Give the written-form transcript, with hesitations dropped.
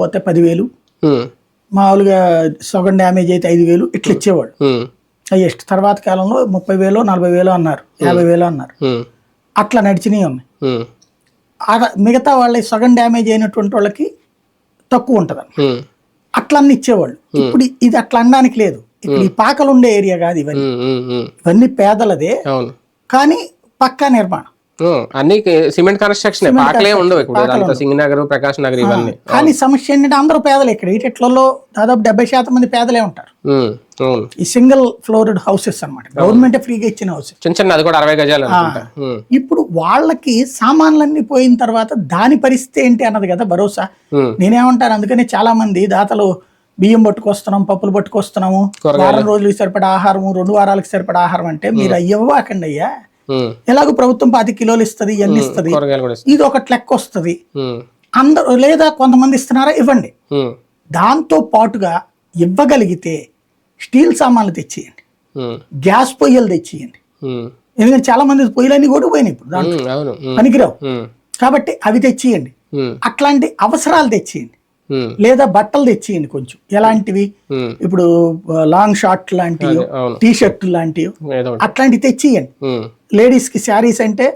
పోతే 10,000 మామూలుగా సగం డ్యామేజ్ అయితే 5,000 ఇట్లా ఇచ్చేవాళ్ళు హైయెస్ట్. తర్వాత కాలంలో 30,000 40,000 అన్నారు, 50,000 అన్నారు. అట్లా నడిచినవి ఉన్నాయి. మిగతా వాళ్ళ సగం డ్యామేజ్ అయినటువంటి వాళ్ళకి తక్కువ ఉంటుంది అట్లా అన్ని ఇచ్చేవాళ్ళు. ఇప్పుడు ఇది అట్లా అనడానికి లేదు. ఇప్పుడు ఈ పాకలు ఉండే ఏరియా కాదు ఇవన్నీ. ఇవన్నీ పేదలదే కానీ పక్కా నిర్మాణం, అన్ని సిమెంట్ కన్స్ట్రక్షన్, పాకలే ఉండవు ఇప్పుడు. సింగనగర్, ప్రకాష్ నగర్ ఇవన్నీ. కానీ సమస్య ఏంటంటే అందరూ పేదలు. ఇక్కడ ఈటెట్లలో దాదాపు 70% మంది పేదలే ఉంటారు. ఈ సింగిల్ ఫ్లోర్డ్ హౌసెస్ అన్నమాట, గవర్నమెంట్ ఫ్రీగా ఇచ్చిన హౌసెస్, చిన్న చిన్న, అది కూడా 60 గజాలు. ఇప్పుడు వాళ్ళకి సామాన్లన్నీ పోయిన తర్వాత దాని పరిస్థితి ఏంటి అన్నది కదా భరోసా. నేనేమంటాను, అందుకని చాలా మంది దాతలు బియ్యం పట్టుకొస్తున్నాం, పప్పులు పట్టుకొస్తున్నాము, వారం రోజులకి సరిపడా ఆహారం, 2 వారాలకు సరిపడా ఆహారం అంటే మీరు అయ్యవ్వకండి అయ్యా. ఎలాగో ప్రభుత్వం 10 కిలోలు ఇస్తుంది, ఇవన్నీ ఇస్తుంది, ఇది ఒక లెక్క వస్తుంది. అందరూ లేదా కొంతమంది ఇస్తున్నారా, ఇవ్వండి. దాంతో పాటుగా ఇవ్వగలిగితే స్టీల్ సామాన్లు తెచ్చేయండి, గ్యాస్ పొయ్యలు తెచ్చేయండి. ఎందుకంటే చాలా మంది పొయ్యిలన్నీ కూడా పోయినాయి ఇప్పుడు, దాంట్లో పనికిరావు. కాబట్టి అవి తెచ్చేయండి. అట్లాంటి అవసరాలు తెచ్చేయండి. లేదా బట్టలు తెచ్చేయండి కొంచెం. ఎలాంటివి, ఇప్పుడు లాంగ్ షార్ట్ లాంటివి, టీ షర్ట్ లాంటివి, అట్లాంటివి తెచ్చేయండి. లేడీస్ కి శారీస్ అంటే